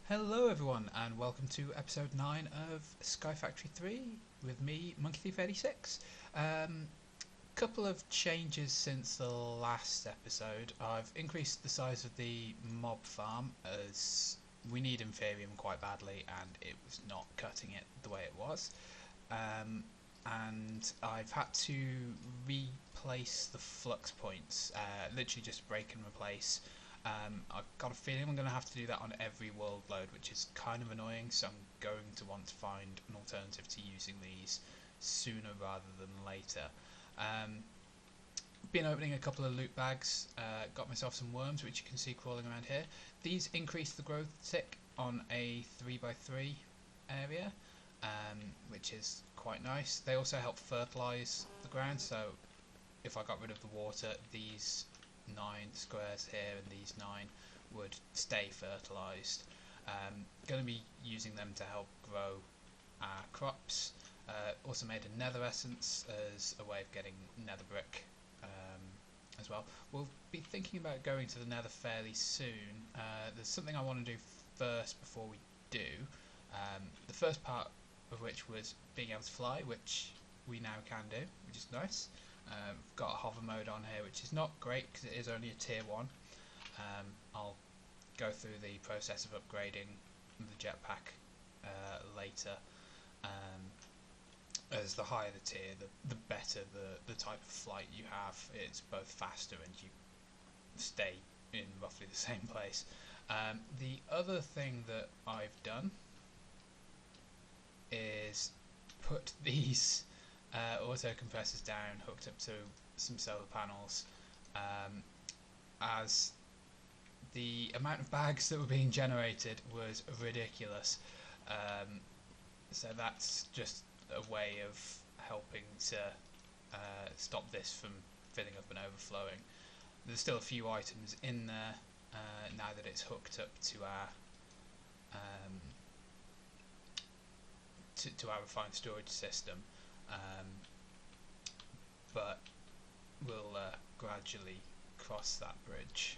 Hello everyone and welcome to episode 9 of Sky Factory 3 with me, Monkey Thief 86. Couple of changes since the last episode. I've increased the size of the mob farm as we need Inferium quite badly and it was not cutting it the way it was. And I've had to replace the flux points, literally just break and replace. I've got a feeling I'm going to have to do that on every world load, which is kind of annoying, so I'm going to want to find an alternative to using these sooner rather than later. Been opening a couple of loot bags, got myself some worms which you can see crawling around here. These increase the growth tick on a 3x3 area, which is quite nice. They also help fertilise the ground, so if I got rid of the water, these 9 squares here and these 9 would stay fertilised. Going to be using them to help grow our crops. Also made a nether essence as a way of getting nether brick as well. We'll be thinking about going to the nether fairly soon. There's something I want to do first before we do. The first part of which was being able to fly, which we now can do, which is nice. We've got a hover mode on here, which is not great because it is only a tier 1. I'll go through the process of upgrading the jetpack later. As the higher the tier, the better the type of flight you have. It's both faster and you stay in roughly the same place. The other thing that I've done is put these auto compressors down, hooked up to some solar panels, as the amount of bags that were being generated was ridiculous. So that's just a way of helping to stop this from filling up and overflowing. There's still a few items in there now that it's hooked up to our to our refined storage system. But we'll gradually cross that bridge.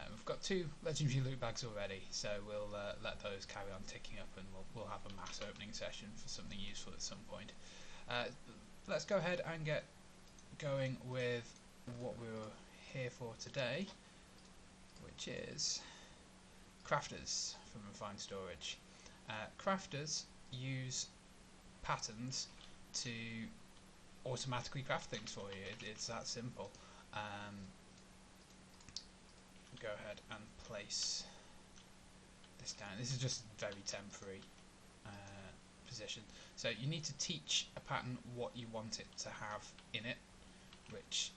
We've got 2 legendary loot bags already, so we'll let those carry on ticking up, and we'll have a mass opening session for something useful at some point. Let's go ahead and get going with what we were here for today, which is crafters from refined storage. Crafters use patterns to automatically craft things for you. It's that simple. Go ahead and place this down. This is just a very temporary position. So you need to teach a pattern what you want it to have in it, which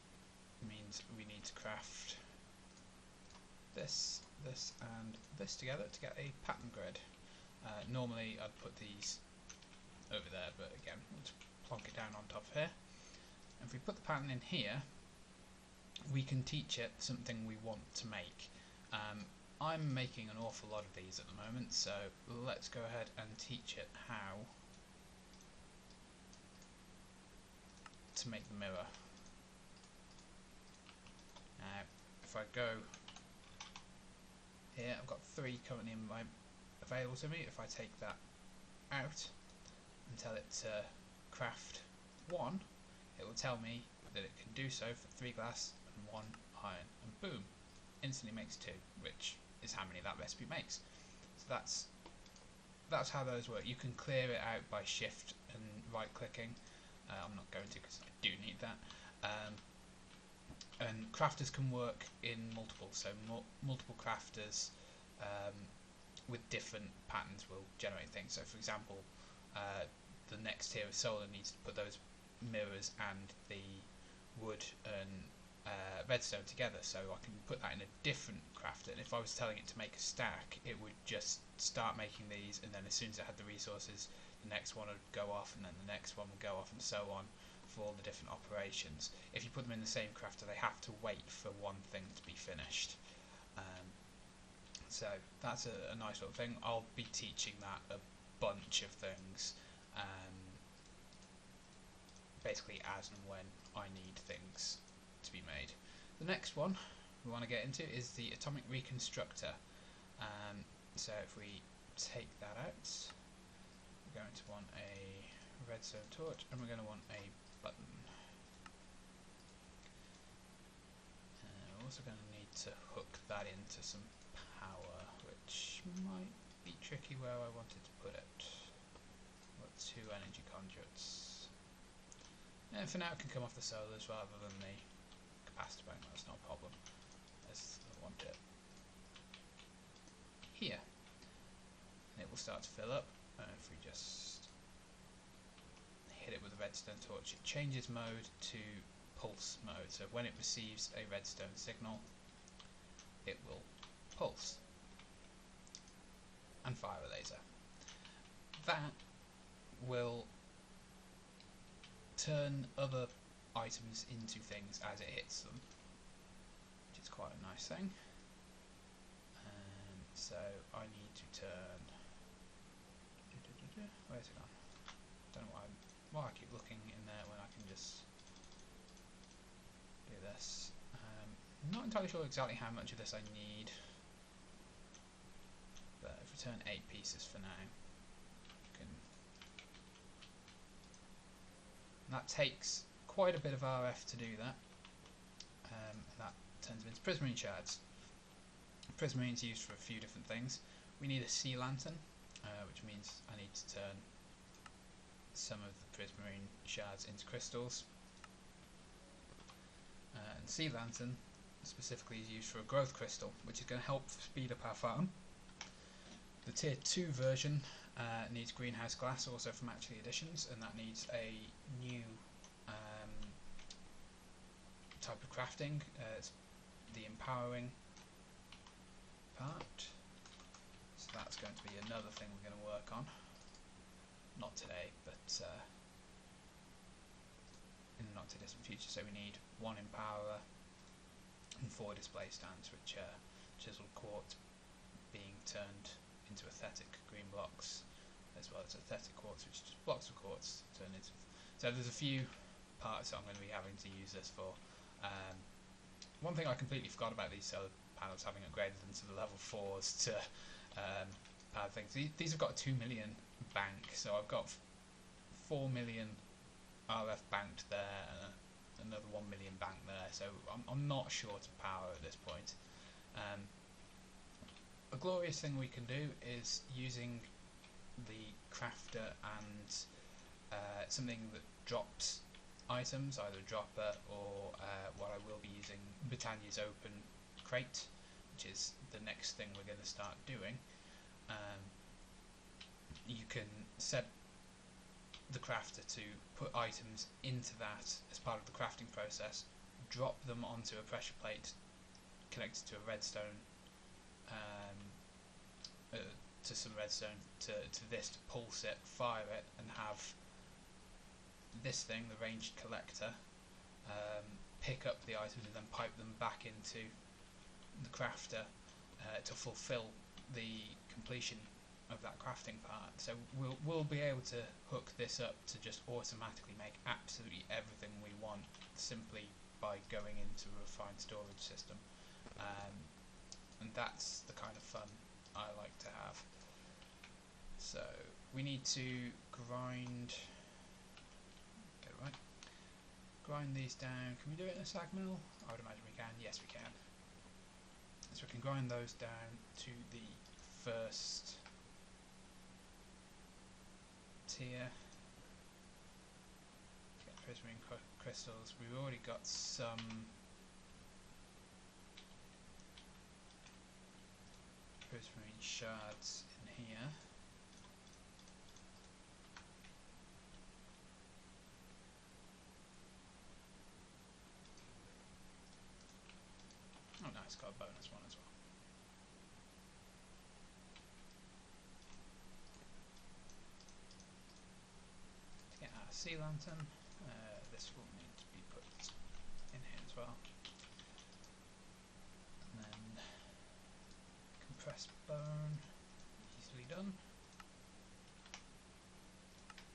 means we need to craft this, this and this together to get a pattern grid. Normally I'd put these over there, but again, let's plonk it down on top of here. And if we put the pattern in here, we can teach it something we want to make. I'm making an awful lot of these at the moment, so let's go ahead and teach it how to make the mirror. Now, if I go here, I've got 3 currently available to me. If I take that out and tell it to craft 1, it will tell me that it can do so for 3 glass and 1 iron, and boom, instantly makes 2, which is how many that recipe makes. So that's how those work. You can clear it out by shift and right clicking. I'm not going to because I do need that. And crafters can work in multiple, so multiple crafters with different patterns will generate things. So for example, the next tier of solar needs to put those mirrors and the wood and redstone together, so I can put that in a different crafter. And if I was telling it to make a stack, it would just start making these, and then as soon as it had the resources, the next one would go off, and then the next one would go off, and so on for all the different operations. If you put them in the same crafter, they have to wait for one thing to be finished. So that's a nice little thing. I'll be teaching that a bunch of things, basically as and when I need things to be made. The next one we want to get into is the Atomic Reconstructor. So if we take that out. We're going to want a redstone torch, and we're going to want a button. We're also going to need to hook that into some power, which might be tricky where I wanted to put it. Got 2 energy conduits. And for now it can come off the solars rather than the capacitor bank, that's not a problem. As I want it here. And it will start to fill up, and if we just hit it with a redstone torch, it changes mode to pulse mode. So when it receives a redstone signal, it will pulse and fire a laser. That will turn other items into things as it hits them, which is quite a nice thing. So I need to turn. Where's it gone? Don't know why I keep looking in there when I can just do this. Not entirely sure exactly how much of this I need, but if we turn 8 pieces for now, that takes quite a bit of RF to do that. That turns them into prismarine shards. Prismarine is used for a few different things. We need a sea lantern, which means I need to turn some of the prismarine shards into crystals. And sea lantern specifically is used for a growth crystal, which is going to help speed up our farm. The tier 2 version needs greenhouse glass, also from Actually Editions, and that needs a new type of crafting. It's the empowering part, so that's going to be another thing we're going to work on. Not today, but in the not too distant future. So we need 1 empowerer and 4 display stands, which are chiseled quartz being turned into aesthetic green blocks, as well as aesthetic quartz, which is just blocks of quartz turned into. So there's a few parts that I'm going to be having to use this for. One thing I completely forgot about these solar panels, having upgraded them to the level 4s to power things. These have got a 2 million bank, so I've got 4 million RF banked there and another 1 million bank there, so I'm not sure to power at this point. A glorious thing we can do is using the crafter and something that drops items, either a dropper or what I will be using, Britannia's open crate, which is the next thing we're going to start doing. You can set the crafter to put items into that as part of the crafting process, drop them onto a pressure plate connected to a redstone, to some redstone, to this to pulse it, fire it, and have this thing, the ranged collector, pick up the items and then pipe them back into the crafter to fulfill the completion of that crafting part. So we'll be able to hook this up to just automatically make absolutely everything we want simply by going into a refined storage system, and that's the kind of fun I like to have. So we need to grind. Get it right. Grind these down. Can we do it in a sag mill? I would imagine we can. Yes, we can. So we can grind those down to the first tier. Get prismarine crystals. We've already got some prismarine shards in here. Oh nice, got a bonus one as well. To get our sea lantern, this will need to be put in here as well. And then compressed bone, easily done.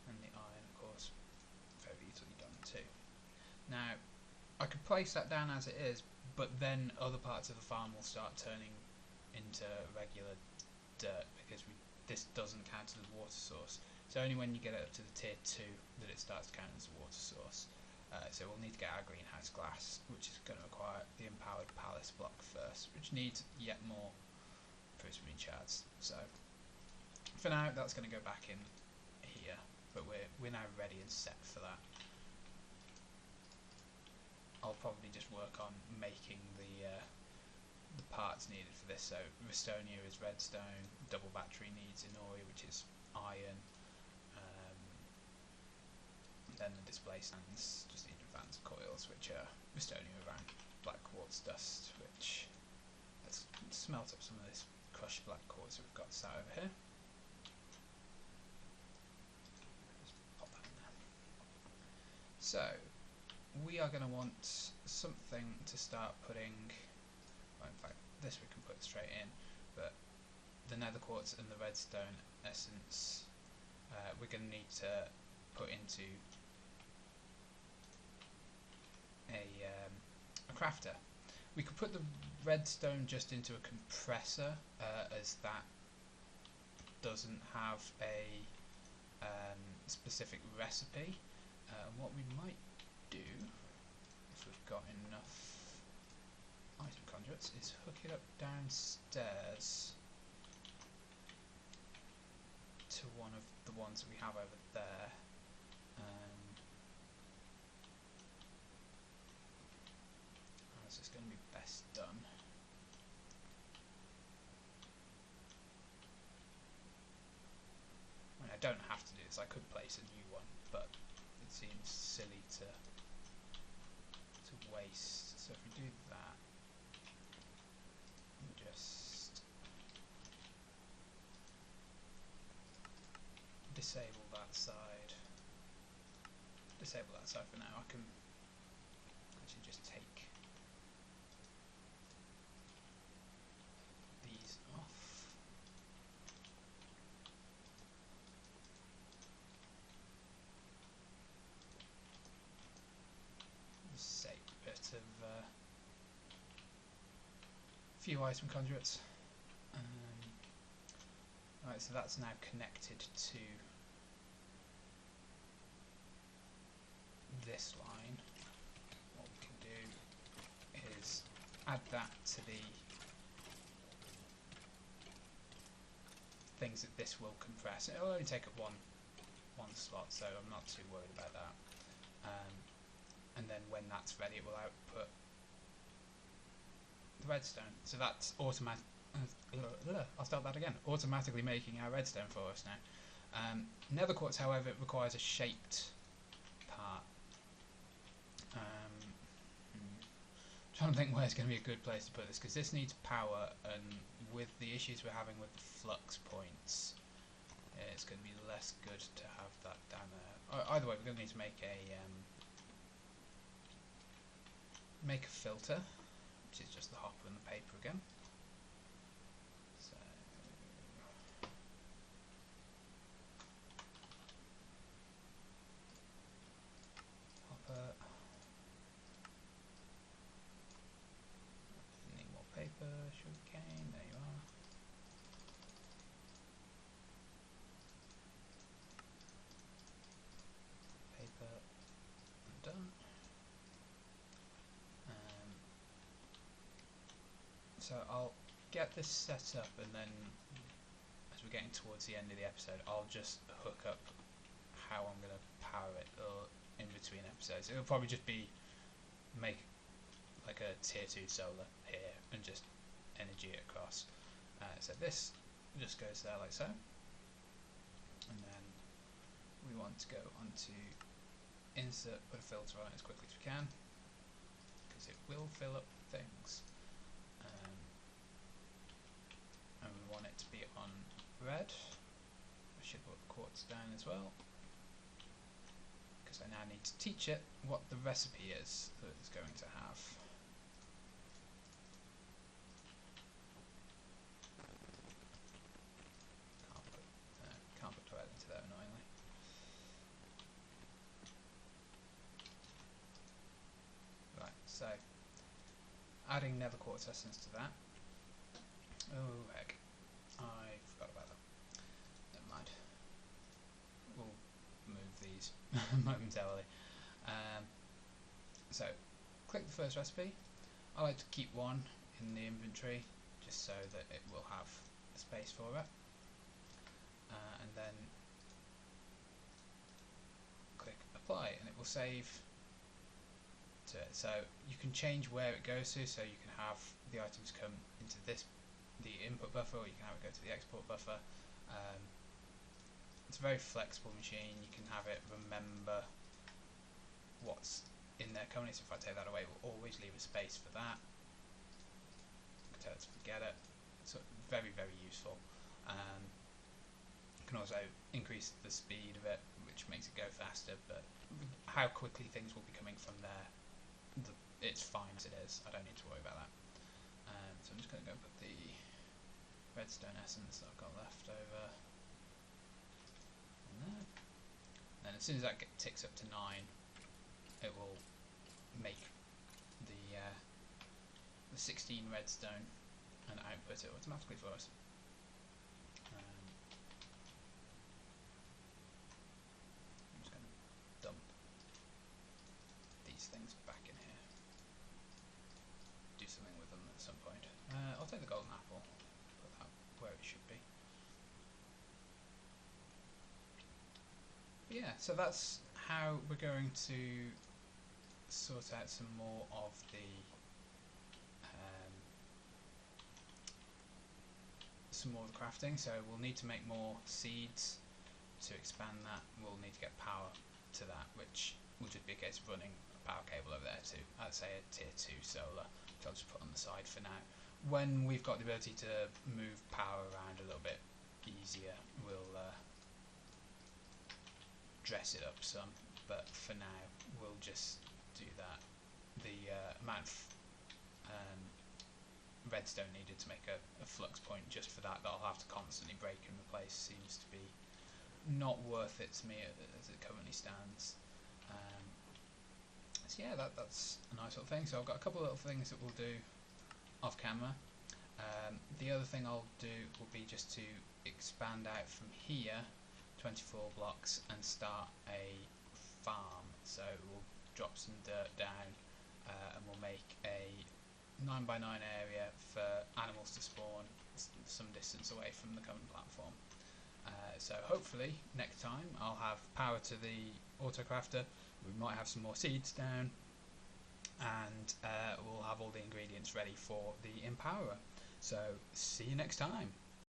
And the iron, of course, very easily done too. Now, I could place that down as it is, but then other parts of the farm will start turning into regular dirt because this doesn't count as a water source. So only when you get it up to the tier 2 that it starts to count as a water source. So we'll need to get our greenhouse glass, which is going to require the empowered palace block first, which needs yet more prismarine shards. So for now, that's going to go back in here, but we're now ready and set for that. I'll probably just work on making the parts needed for this. So Restonia is redstone, double battery needs Inori, which is iron. Then the display stands just need advanced coils, which are Restonia around black quartz dust, which let's smelt up some of this crushed black quartz that we've got sat over here. Just pop that in there. So we are going to want something to start putting, well, in fact this we can put straight in, but the nether quartz and the redstone essence we're going to need to put into a crafter. We could put the redstone just into a compressor, as that doesn't have a specific recipe. What we might do, if we've got enough item conduits, is hook it up downstairs to one of the ones that we have over there. How's this going to be best done? I mean, I don't have to do this. I could place a new one, but it seems silly to waste. So if we do that, and just disable that side. Disable that side for now. I can actually just take these off. Save a bit of few item conduits. Right, so that's now connected to this line. What we can do is add that to the things that this will compress. It'll only take up one slot, so I'm not too worried about that. And then when that's ready, it will output the redstone. So that's automatic. I'll start that again. Automatically making our redstone for us now. Nether quartz, however, it requires a shaped part. Trying to think where's going to be a good place to put this, because this needs power, and with the issues we're having with the flux points, it's going to be less good to have that down there. Either way, we're going to need to make a filter, which is just the hopper and the paper again. So hopper, need more paper, sugarcane, there you are. Paper, and done. So I'll get this set up, and then as we're getting towards the end of the episode, I'll just hook up how I'm going to power it, or in between episodes. It'll probably just be make like a tier 2 solar here and just energy it across. So this just goes there like so, and then we want to go onto insert, put a filter on it as quickly as we can, because it will fill up things. And we want it to be on red. I should put the quartz down as well, because I now need to teach it what the recipe is that it's going to have. Can't put red into there, annoyingly. Right, so adding nether quartz essence to that. Oh heck, I forgot about that. momentarily. So click the first recipe. I like to keep one in the inventory just so that it will have space for it, and then click apply and it will save to it. So you can change where it goes to, so you can have the items come into the input buffer, or you can have it go to the export buffer. It's a very flexible machine. You can have it remember what's in there currently, so if I take that away, it will always leave a space for that. Tell it to forget it. So very, very useful. You can also increase the speed of it, which makes it go faster, but how quickly things will be coming from there, it's fine as it is. I don't need to worry about that. So I'm just going to go put the redstone essence that I've got left over in there. And then as soon as that ticks up to 9, it will make the 16 redstone and output it automatically for us. I'm just going to dump these things back in here. Do something with them at some point. I'll take the golden apple, put that where it should be. But yeah, so that's how we're going to sort out some more of the crafting. So we'll need to make more seeds to expand that. We'll need to get power to that, which will just be a case of running a power cable over there to, I'd say, a tier 2 solar, which I'll just put on the side for now. When we've got the ability to move power around a little bit easier, we'll dress it up some, but for now we'll just do that. The amount of redstone needed to make a flux point just for that I'll have to constantly break and replace seems to be not worth it to me as it currently stands. So yeah, that's a nice little thing. So I've got a couple of little things that we'll do off camera. The other thing I'll do will be just to expand out from here 24 blocks and start a farm. So we'll drop some dirt down and we'll make a 9x9 area for animals to spawn some distance away from the current platform. So hopefully next time I'll have power to the autocrafter, we might have some more seeds down, and we'll have all the ingredients ready for the empowerer. So see you next time.